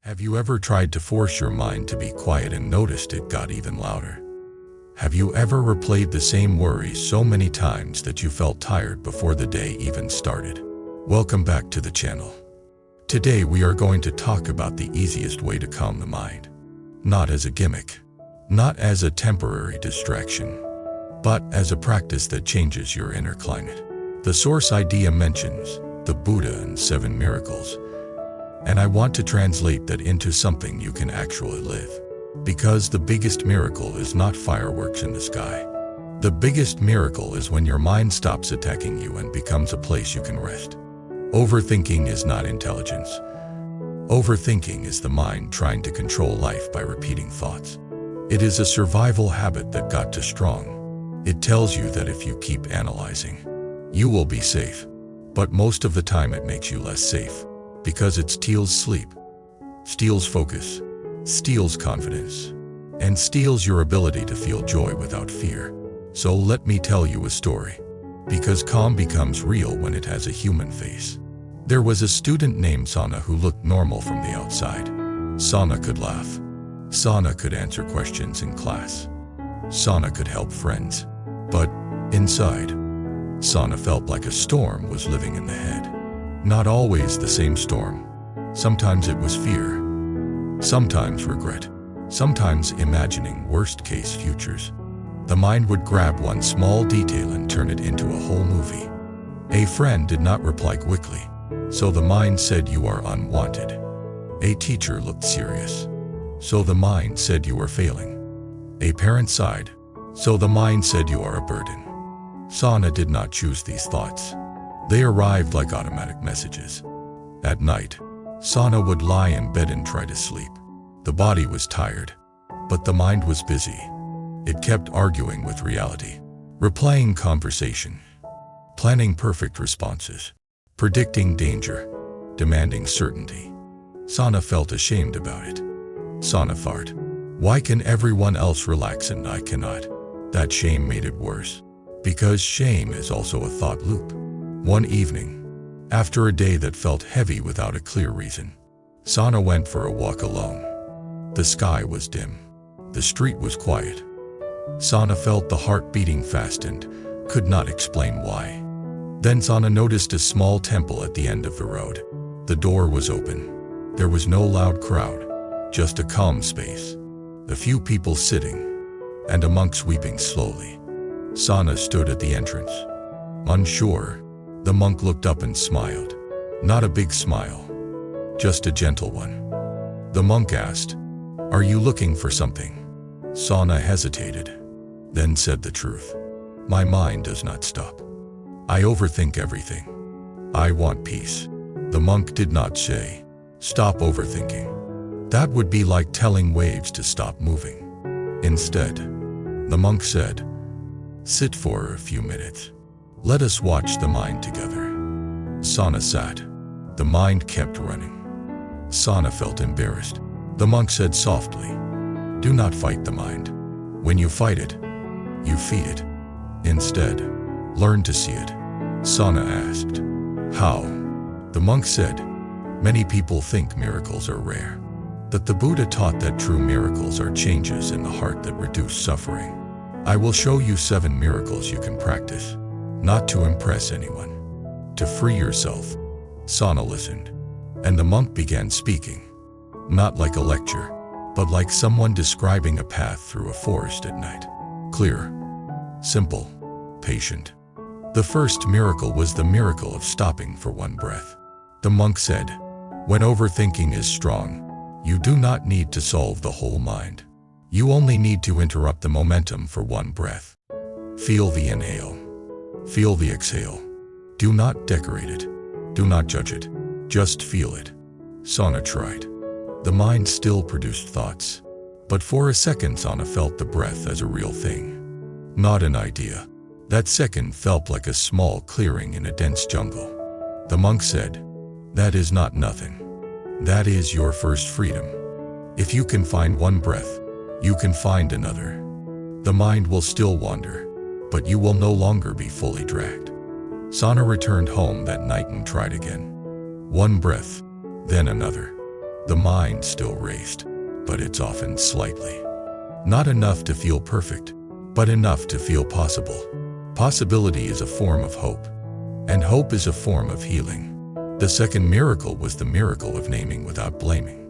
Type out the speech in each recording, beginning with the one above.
Have you ever tried to force your mind to be quiet and noticed it got even louder? Have you ever replayed the same worries so many times that you felt tired before the day even started? Welcome back to the channel. Today we are going to talk about the easiest way to calm the mind. Not as a gimmick, not as a temporary distraction, but as a practice that changes your inner climate. The source idea mentions the Buddha and 7 miracles. And I want to translate that into something you can actually live. Because the biggest miracle is not fireworks in the sky. The biggest miracle is when your mind stops attacking you and becomes a place you can rest. Overthinking is not intelligence. Overthinking is the mind trying to control life by repeating thoughts. It is a survival habit that got too strong. It tells you that if you keep analyzing, you will be safe. But most of the time it makes you less safe. Because it steals sleep, steals focus, steals confidence, and steals your ability to feel joy without fear. So let me tell you a story. Because calm becomes real when it has a human face. There was a student named Sana who looked normal from the outside. Sana could laugh. Sana could answer questions in class. Sana could help friends. But inside, Sana felt like a storm was living in the head. Not always the same storm. Sometimes it was fear. Sometimes regret. Sometimes imagining worst-case futures. The mind would grab one small detail and turn it into a whole movie. A friend did not reply quickly, so the mind said you are unwanted. A teacher looked serious, so the mind said you are failing. A parent sighed, so the mind said you are a burden. Sana did not choose these thoughts. They arrived like automatic messages. At night, Sana would lie in bed and try to sleep. The body was tired, but the mind was busy. It kept arguing with reality, replaying conversation, planning perfect responses, predicting danger, demanding certainty. Sana felt ashamed about it. Sana thought, why can everyone else relax and I cannot? That shame made it worse, because shame is also a thought loop. One evening, after a day that felt heavy without a clear reason, Sana went for a walk alone. The sky was dim. The street was quiet. Sana felt the heart beating fast and could not explain why. Then Sana noticed a small temple at the end of the road. The door was open. There was no loud crowd, just a calm space. A few people sitting, and a monk sweeping slowly. Sana stood at the entrance, unsure. The monk looked up and smiled. Not a big smile, just a gentle one. The monk asked, "Are you looking for something?" Sana hesitated, then said the truth. "My mind does not stop. I overthink everything. I want peace." The monk did not say, "Stop overthinking." That would be like telling waves to stop moving. Instead, the monk said, "Sit for a few minutes. Let us watch the mind together." Sana sat. The mind kept running. Sana felt embarrassed. The monk said softly, "Do not fight the mind. When you fight it, you feed it. Instead, learn to see it." Sana asked, "How?" The monk said, "Many people think miracles are rare. That the Buddha taught that true miracles are changes in the heart that reduce suffering. I will show you 7 miracles you can practice. Not to impress anyone, to free yourself." Sana listened, and the monk began speaking. Not like a lecture, but like someone describing a path through a forest at night. Clear, simple, patient. The first miracle was the miracle of stopping for one breath. The monk said, "When overthinking is strong, you do not need to solve the whole mind. You only need to interrupt the momentum for one breath. Feel the inhale. Feel the exhale. Do not decorate it. Do not judge it. Just feel it." Sana tried. The mind still produced thoughts. But for a second Sana felt the breath as a real thing. Not an idea. That second felt like a small clearing in a dense jungle. The monk said, "That is not nothing. That is your first freedom. If you can find one breath, you can find another. The mind will still wander, but you will no longer be fully dragged." Sana returned home that night and tried again. One breath, then another. The mind still raced, but it's often slightly. Not enough to feel perfect, but enough to feel possible. Possibility is a form of hope, and hope is a form of healing. The second miracle was the miracle of naming without blaming.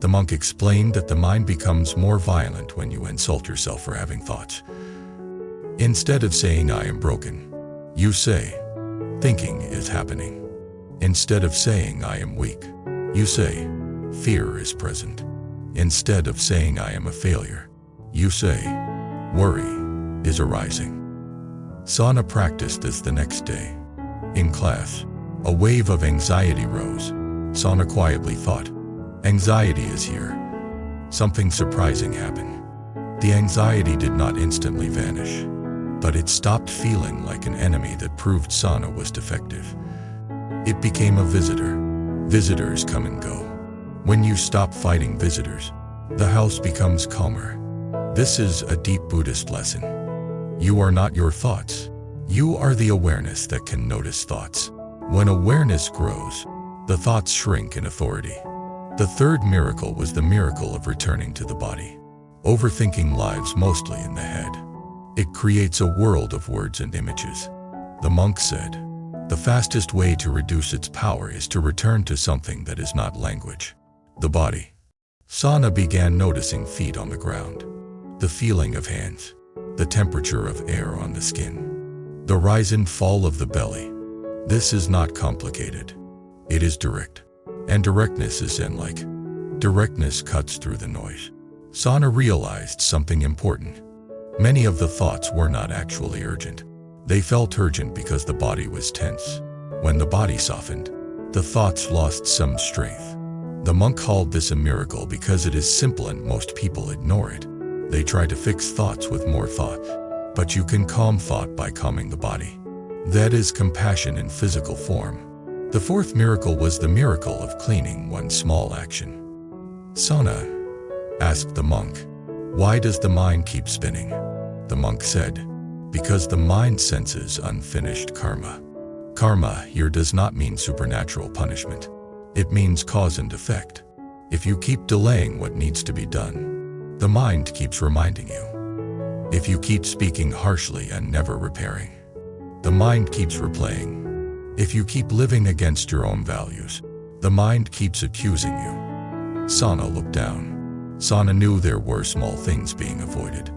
The monk explained that the mind becomes more violent when you insult yourself for having thoughts. Instead of saying I am broken, you say, thinking is happening. Instead of saying I am weak, you say, fear is present. Instead of saying I am a failure, you say, worry is arising. Sana practiced this the next day. In class, a wave of anxiety rose. Sana quietly thought, anxiety is here. Something surprising happened. The anxiety did not instantly vanish, but it stopped feeling like an enemy that proved Sana was defective. It became a visitor. Visitors come and go. When you stop fighting visitors, the house becomes calmer. This is a deep Buddhist lesson. You are not your thoughts. You are the awareness that can notice thoughts. When awareness grows, the thoughts shrink in authority. The third miracle was the miracle of returning to the body. Overthinking lives mostly in the head. It creates a world of words and images. The monk said, the fastest way to reduce its power is to return to something that is not language. The body. Sana began noticing feet on the ground, the feeling of hands, the temperature of air on the skin, the rise and fall of the belly. This is not complicated. It is direct. And directness is Zen-like. Directness cuts through the noise. Sana realized something important. Many of the thoughts were not actually urgent. They felt urgent because the body was tense. When the body softened, the thoughts lost some strength. The monk called this a miracle because it is simple and most people ignore it. They try to fix thoughts with more thoughts. But you can calm thought by calming the body. That is compassion in physical form. The fourth miracle was the miracle of cleaning one small action. Sana asked the monk, why does the mind keep spinning? The monk said, because the mind senses unfinished karma. Karma here does not mean supernatural punishment. It means cause and effect. If you keep delaying what needs to be done, the mind keeps reminding you. If you keep speaking harshly and never repairing, the mind keeps replaying. If you keep living against your own values, the mind keeps accusing you. Sana looked down. Sana knew there were small things being avoided.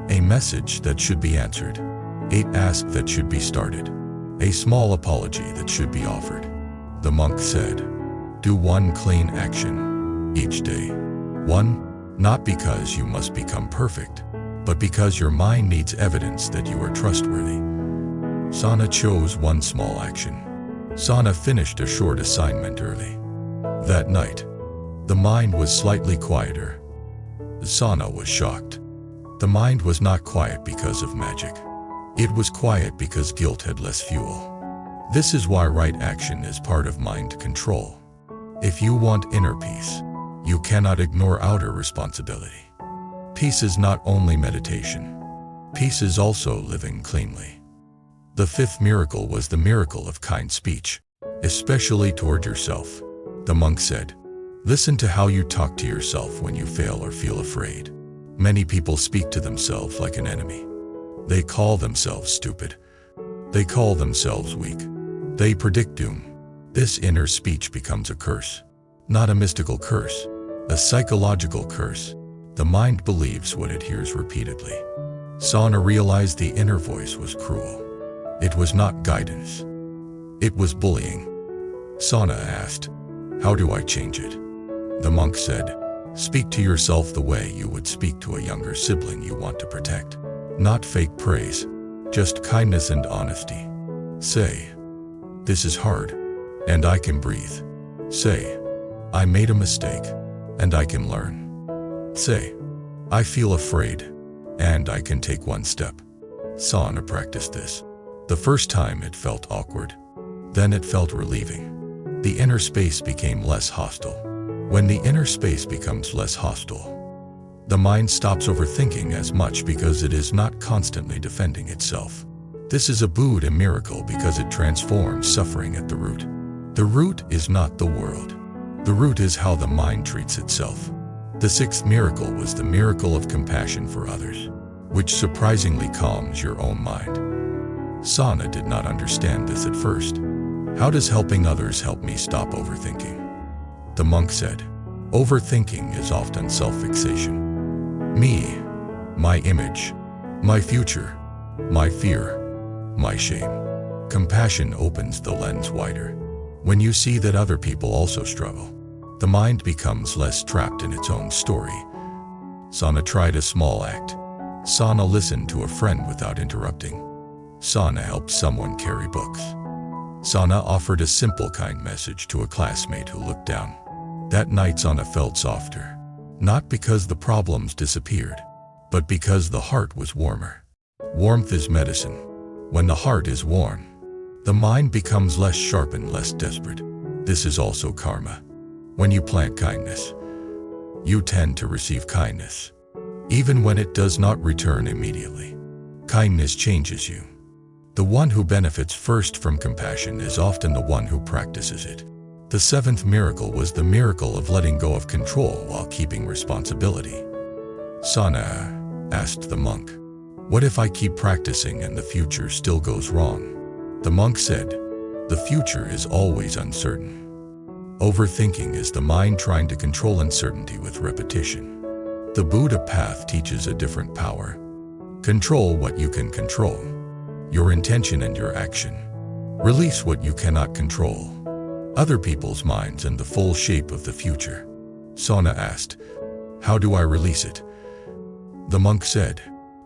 A message that should be answered. A ask that should be started. A small apology that should be offered. The monk said, do one clean action each day. One, not because you must become perfect, but because your mind needs evidence that you are trustworthy. Sana chose one small action. Sana finished a short assignment early. That night, the mind was slightly quieter. Sana was shocked. The mind was not quiet because of magic. It was quiet because guilt had less fuel. This is why right action is part of mind control. If you want inner peace, you cannot ignore outer responsibility. Peace is not only meditation. Peace is also living cleanly. The fifth miracle was the miracle of kind speech, especially toward yourself. The monk said, listen to how you talk to yourself when you fail or feel afraid. Many people speak to themselves like an enemy. They call themselves stupid. They call themselves weak. They predict doom. This inner speech becomes a curse. Not a mystical curse, a psychological curse. The mind believes what it hears repeatedly. Sana realized the inner voice was cruel. It was not guidance. It was bullying. Sana asked, how do I change it? The monk said, speak to yourself the way you would speak to a younger sibling you want to protect. Not fake praise, just kindness and honesty. Say, this is hard, and I can breathe. Say, I made a mistake, and I can learn. Say, I feel afraid, and I can take one step. Sana practiced this. The first time it felt awkward. Then it felt relieving. The inner space became less hostile. When the inner space becomes less hostile, the mind stops overthinking as much because it is not constantly defending itself. This is a Buddha miracle because it transforms suffering at the root. The root is not the world. The root is how the mind treats itself. The sixth miracle was the miracle of compassion for others, which surprisingly calms your own mind. Sana did not understand this at first. How does helping others help me stop overthinking? The monk said, overthinking is often self-fixation. Me, my image, my future, my fear, my shame. Compassion opens the lens wider. When you see that other people also struggle, the mind becomes less trapped in its own story. Sana tried a small act. Sana listened to a friend without interrupting. Sana helped someone carry books. Sana offered a simple, kind message to a classmate who looked down. That night Sana felt softer, not because the problems disappeared, but because the heart was warmer. Warmth is medicine. When the heart is warm, the mind becomes less sharp and less desperate. This is also karma. When you plant kindness, you tend to receive kindness, even when it does not return immediately. Kindness changes you. The one who benefits first from compassion is often the one who practices it. The seventh miracle was the miracle of letting go of control while keeping responsibility. Sana asked the monk, what if I keep practicing and the future still goes wrong? The monk said, the future is always uncertain. Overthinking is the mind trying to control uncertainty with repetition. The Buddha path teaches a different power. Control what you can control, your intention and your action. Release what you cannot control, other people's minds and the full shape of the future. Sana asked, how do I release it? The monk said,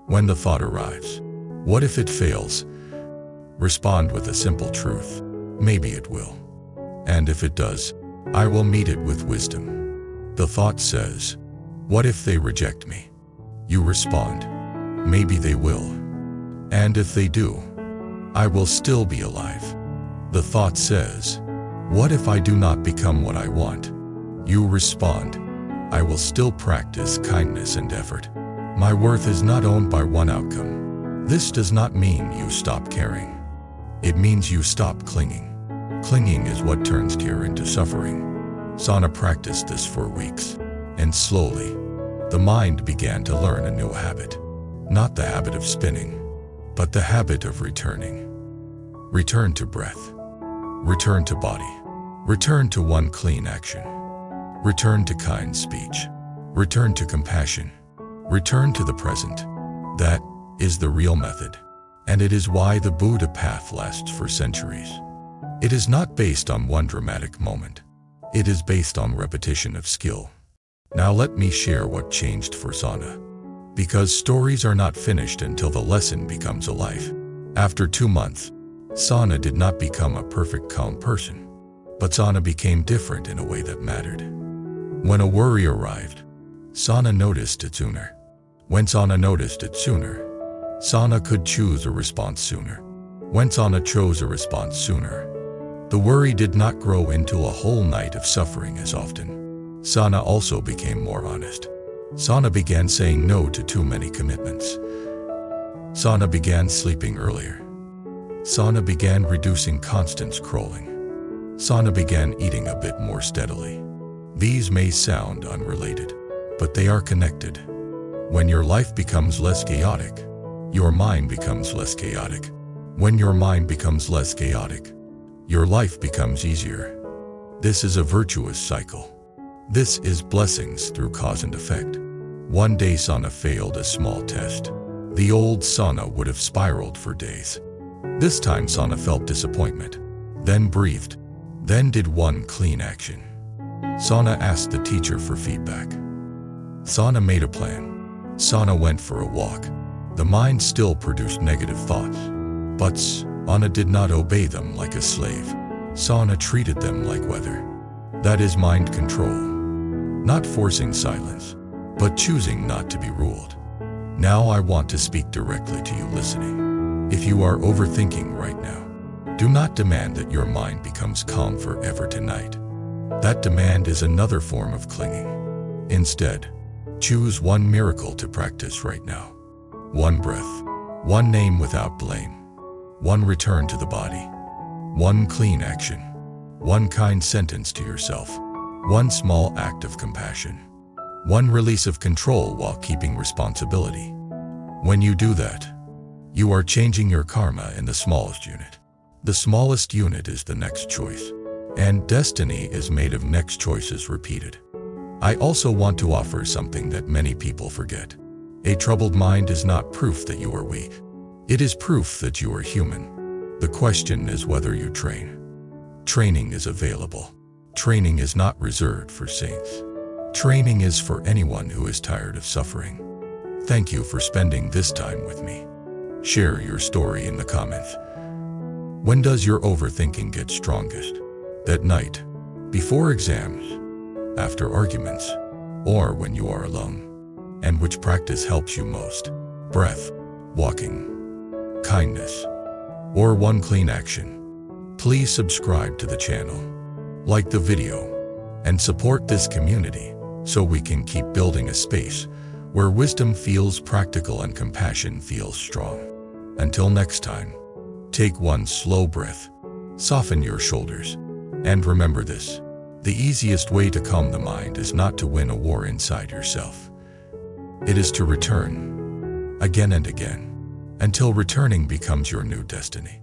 when the thought arrives, what if it fails? Respond with a simple truth. Maybe it will. And if it does, I will meet it with wisdom. The thought says, what if they reject me? You respond, maybe they will. And if they do, I will still be alive. The thought says, what if I do not become what I want? You respond, I will still practice kindness and effort. My worth is not owned by one outcome. This does not mean you stop caring. It means you stop clinging. Clinging is what turns care into suffering. Sana practiced this for weeks, and slowly, the mind began to learn a new habit. Not the habit of spinning, but the habit of returning. Return to breath. Return to body. Return to one clean action. Return to kind speech. Return to compassion. Return to the present. That is the real method. And it is why the Buddha path lasts for centuries. It is not based on one dramatic moment. It is based on repetition of skill. Now let me share what changed for Sana. Because stories are not finished until the lesson becomes alive. After 2 months, Sana did not become a perfect calm person. But Sana became different in a way that mattered. When a worry arrived, Sana noticed it sooner. When Sana noticed it sooner, Sana could choose a response sooner. When Sana chose a response sooner, the worry did not grow into a whole night of suffering as often. Sana also became more honest. Sana began saying no to too many commitments. Sana began sleeping earlier. Sana began reducing constant scrolling. Sana began eating a bit more steadily. These may sound unrelated, but they are connected. When your life becomes less chaotic, your mind becomes less chaotic. When your mind becomes less chaotic, your life becomes easier. This is a virtuous cycle. This is blessings through cause and effect. One day Sana failed a small test. The old Sana would have spiraled for days. This time Sana felt disappointment, then breathed, then did one clean action. Sana asked the teacher for feedback. Sana made a plan. Sana went for a walk. The mind still produced negative thoughts, but Sana did not obey them like a slave. Sana treated them like weather. That is mind control. Not forcing silence, but choosing not to be ruled. Now I want to speak directly to you listening. If you are overthinking right now, do not demand that your mind becomes calm forever tonight. That demand is another form of clinging. Instead, choose one miracle to practice right now. One breath, one name without blame, one return to the body, one clean action, one kind sentence to yourself, One small act of compassion. One release of control while keeping responsibility. When you do that, you are changing your karma in the smallest unit. The smallest unit is the next choice. And destiny is made of next choices repeated. I also want to offer something that many people forget. A troubled mind is not proof that you are weak. It is proof that you are human. The question is whether you train. Training is available. Training is not reserved for saints. Training is for anyone who is tired of suffering. Thank you for spending this time with me. Share your story in the comments. When does your overthinking get strongest? At night, before exams, after arguments, or when you are alone? And which practice helps you most? Breath, walking, kindness, or one clean action? Please subscribe to the channel, like the video, and support this community so we can keep building a space where wisdom feels practical and compassion feels strong. Until next time, take one slow breath, soften your shoulders, and remember this: the easiest way to calm the mind is not to win a war inside yourself. It is to return again and again, until returning becomes your new destiny.